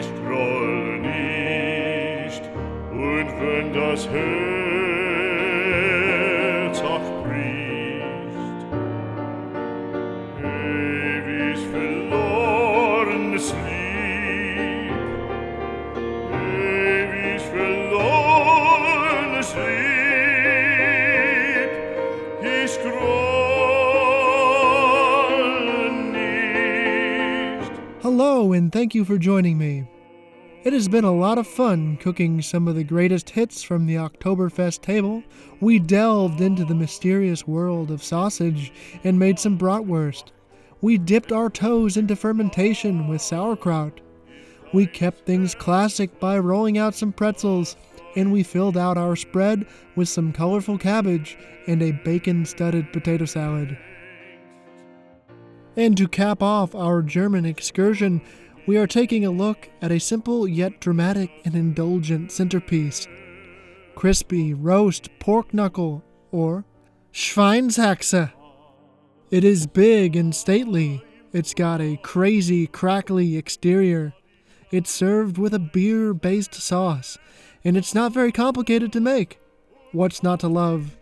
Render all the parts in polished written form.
ich grolle nicht, und wenn das Herz auch bricht, ewig verlorenes Lieb, ewig verlorenes Lieb, ich grolle nicht. Hello, and thank you for joining me. It has been a lot of fun cooking some of the greatest hits from the Oktoberfest table. We delved into the mysterious world of sausage and made some bratwurst. We dipped our toes into fermentation with sauerkraut. We kept things classic by rolling out some pretzels, and we filled out our spread with some colorful cabbage and a bacon-studded potato salad. And to cap off our German excursion, we are taking a look at a simple yet dramatic and indulgent centerpiece. Crispy roast pork knuckle, or Schweinshaxe. It is big and stately. It's got a crazy, crackly exterior. It's served with a beer-based sauce, and it's not very complicated to make. What's not to love?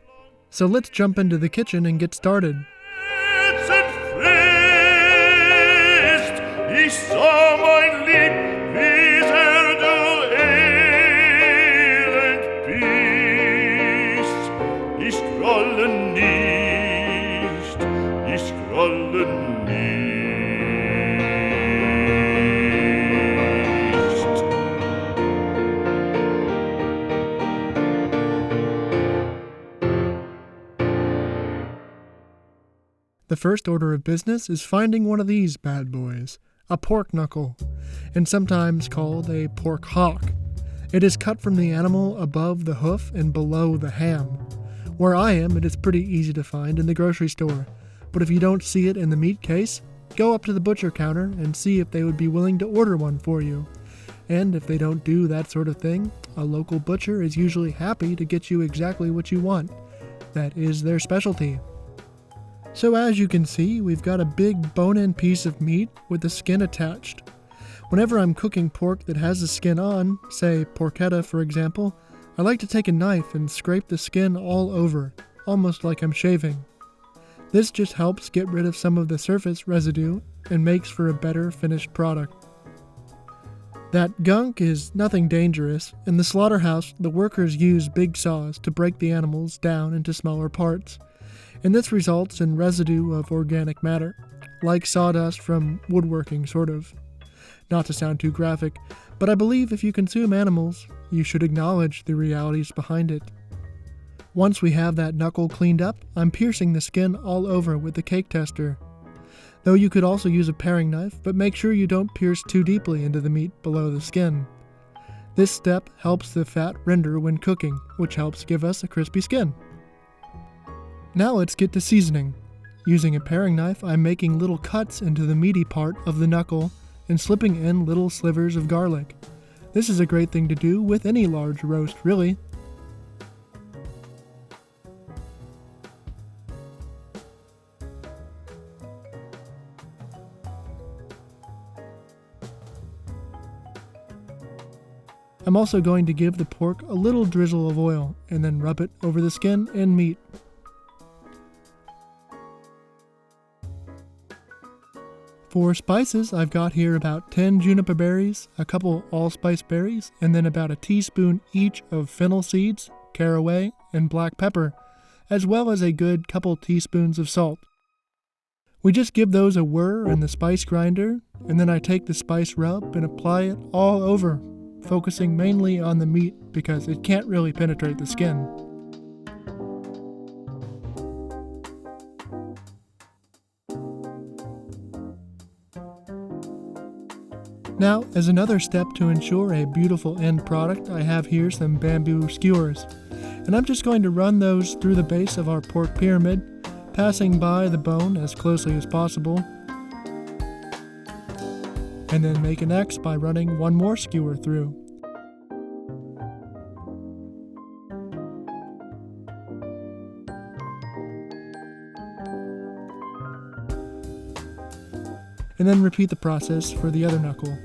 So let's jump into the kitchen and get started. Ich sah mein Lieb, wie sehr du elend bist. Ich grolle nicht, ich grolle nicht. The first order of business is finding one of these bad boys. A pork knuckle, and sometimes called a pork hock. It is cut from the animal above the hoof and below the ham. Where I am, it is pretty easy to find in the grocery store, but if you don't see it in the meat case, go up to the butcher counter and see if they would be willing to order one for you. And if they don't do that sort of thing, a local butcher is usually happy to get you exactly what you want. That is their specialty. So as you can see, we've got a big bone-in piece of meat with the skin attached. Whenever I'm cooking pork that has the skin on, say porchetta for example, I like to take a knife and scrape the skin all over, almost like I'm shaving. This just helps get rid of some of the surface residue and makes for a better finished product. That gunk is nothing dangerous. In the slaughterhouse, the workers use big saws to break the animals down into smaller parts. And this results in residue of organic matter, like sawdust from woodworking, sort of. Not to sound too graphic, but I believe if you consume animals, you should acknowledge the realities behind it. Once we have that knuckle cleaned up, I'm piercing the skin all over with the cake tester. Though you could also use a paring knife, but make sure you don't pierce too deeply into the meat below the skin. This step helps the fat render when cooking, which helps give us a crispy skin. Now let's get to seasoning. Using a paring knife, I'm making little cuts into the meaty part of the knuckle and slipping in little slivers of garlic. This is a great thing to do with any large roast, really. I'm also going to give the pork a little drizzle of oil and then rub it over the skin and meat. For spices, I've got here about 10 juniper berries, a couple allspice berries, and then about a teaspoon each of fennel seeds, caraway, and black pepper, as well as a good couple teaspoons of salt. We just give those a whir in the spice grinder, and then I take the spice rub and apply it all over, focusing mainly on the meat because it can't really penetrate the skin. Now, as another step to ensure a beautiful end product, I have here some bamboo skewers. And I'm just going to run those through the base of our pork pyramid, passing by the bone as closely as possible. And then make an X by running one more skewer through. And then repeat the process for the other knuckle.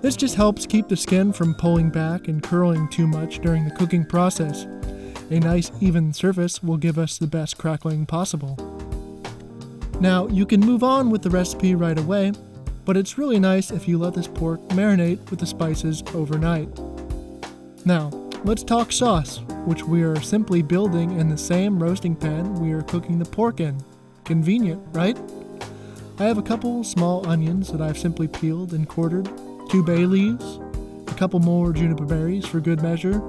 This just helps keep the skin from pulling back and curling too much during the cooking process. A nice even surface will give us the best crackling possible. Now, you can move on with the recipe right away, but it's really nice if you let this pork marinate with the spices overnight. Now, let's talk sauce, which we are simply building in the same roasting pan we are cooking the pork in. Convenient, right? I have a couple small onions that I've simply peeled and quartered, 2 bay leaves, a couple more juniper berries for good measure,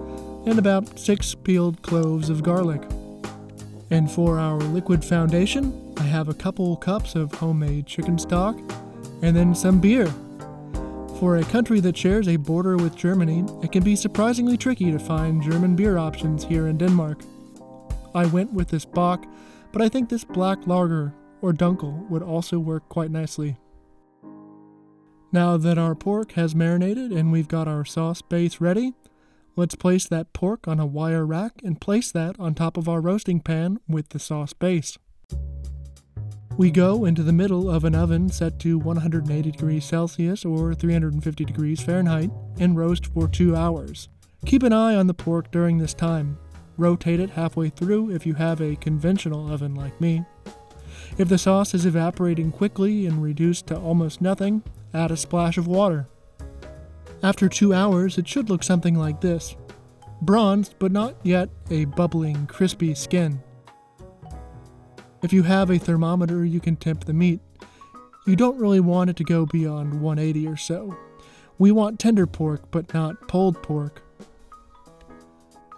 and about 6 peeled cloves of garlic. And for our liquid foundation, I have a couple cups of homemade chicken stock, and then some beer. For a country that shares a border with Germany, it can be surprisingly tricky to find German beer options here in Denmark. I went with this Bock, but I think this black lager or dunkel would also work quite nicely. Now that our pork has marinated and we've got our sauce base ready, let's place that pork on a wire rack and place that on top of our roasting pan with the sauce base. We go into the middle of an oven set to 180 degrees Celsius or 350 degrees Fahrenheit and roast for 2 hours. Keep an eye on the pork during this time. Rotate it halfway through if you have a conventional oven like me. If the sauce is evaporating quickly and reduced to almost nothing, add a splash of water. After 2 hours, it should look something like this. Bronzed, but not yet a bubbling, crispy skin. If you have a thermometer, you can temp the meat. You don't really want it to go beyond 180 or so. We want tender pork, but not pulled pork.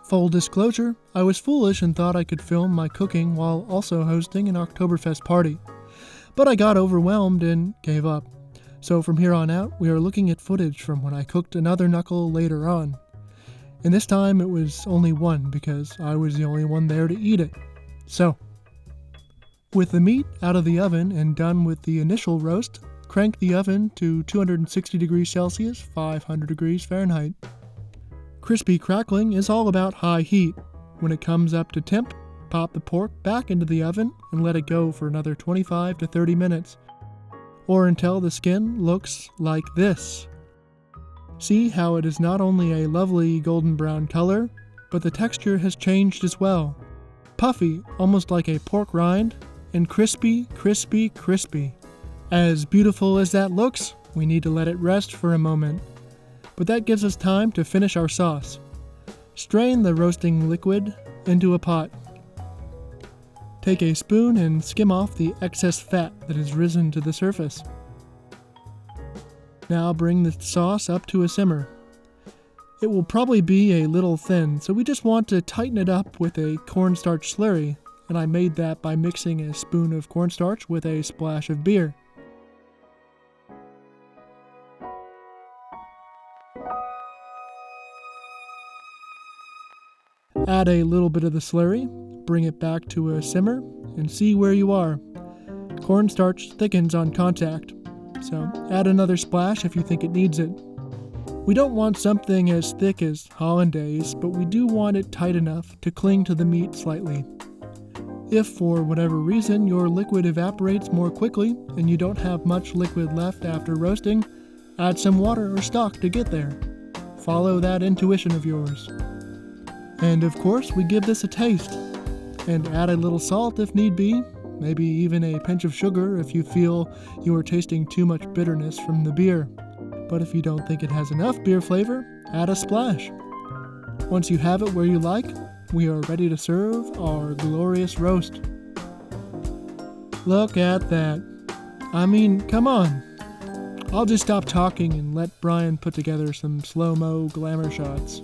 Full disclosure, I was foolish and thought I could film my cooking while also hosting an Oktoberfest party. But I got overwhelmed and gave up. So from here on out, we are looking at footage from when I cooked another knuckle later on. And this time it was only one because I was the only one there to eat it. So, with the meat out of the oven and done with the initial roast, crank the oven to 260 degrees Celsius, 500 degrees Fahrenheit. Crispy crackling is all about high heat. When it comes up to temp, pop the pork back into the oven and let it go for another 25 to 30 minutes, or until the skin looks like this. See how it is not only a lovely golden brown color, but the texture has changed as well. Puffy, almost like a pork rind, and crispy, crispy, crispy. As beautiful as that looks, we need to let it rest for a moment. But that gives us time to finish our sauce. Strain the roasting liquid into a pot. Take a spoon and skim off the excess fat that has risen to the surface. Now bring the sauce up to a simmer. It will probably be a little thin, so we just want to tighten it up with a cornstarch slurry, and I made that by mixing a spoon of cornstarch with a splash of beer. Add a little bit of the slurry, bring it back to a simmer, and see where you are. Cornstarch thickens on contact, so add another splash if you think it needs it. We don't want something as thick as hollandaise, but we do want it tight enough to cling to the meat slightly. If for whatever reason your liquid evaporates more quickly and you don't have much liquid left after roasting, add some water or stock to get there. Follow that intuition of yours. And of course, we give this a taste, and add a little salt if need be, maybe even a pinch of sugar if you feel you are tasting too much bitterness from the beer. But if you don't think it has enough beer flavor, add a splash. Once you have it where you like, we are ready to serve our glorious roast. Look at that. I mean, come on. I'll just stop talking and let Brian put together some slow-mo glamour shots.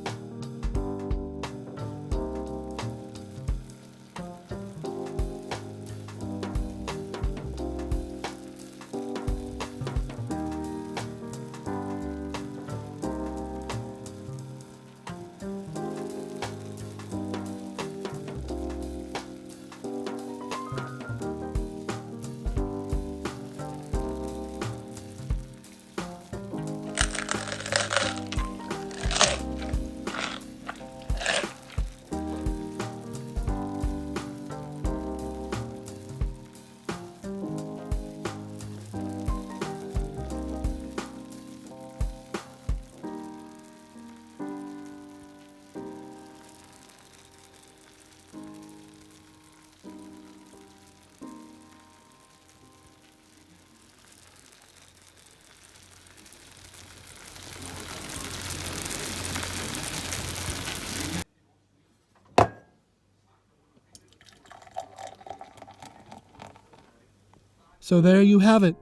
So there you have it,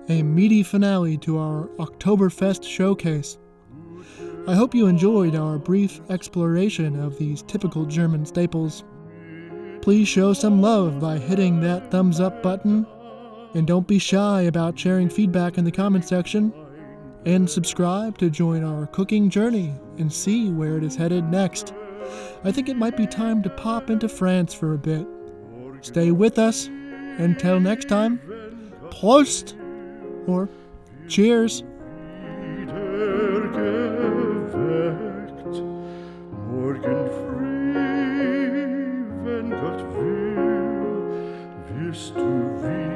a meaty finale to our Oktoberfest showcase. I hope you enjoyed our brief exploration of these typical German staples. Please show some love by hitting that thumbs up button, and don't be shy about sharing feedback in the comment section, and subscribe to join our cooking journey and see where it is headed next. I think it might be time to pop into France for a bit. Stay with us. Until next time, Prost! Or cheers! Morgen früh, wenn Gott will, wirst du wieder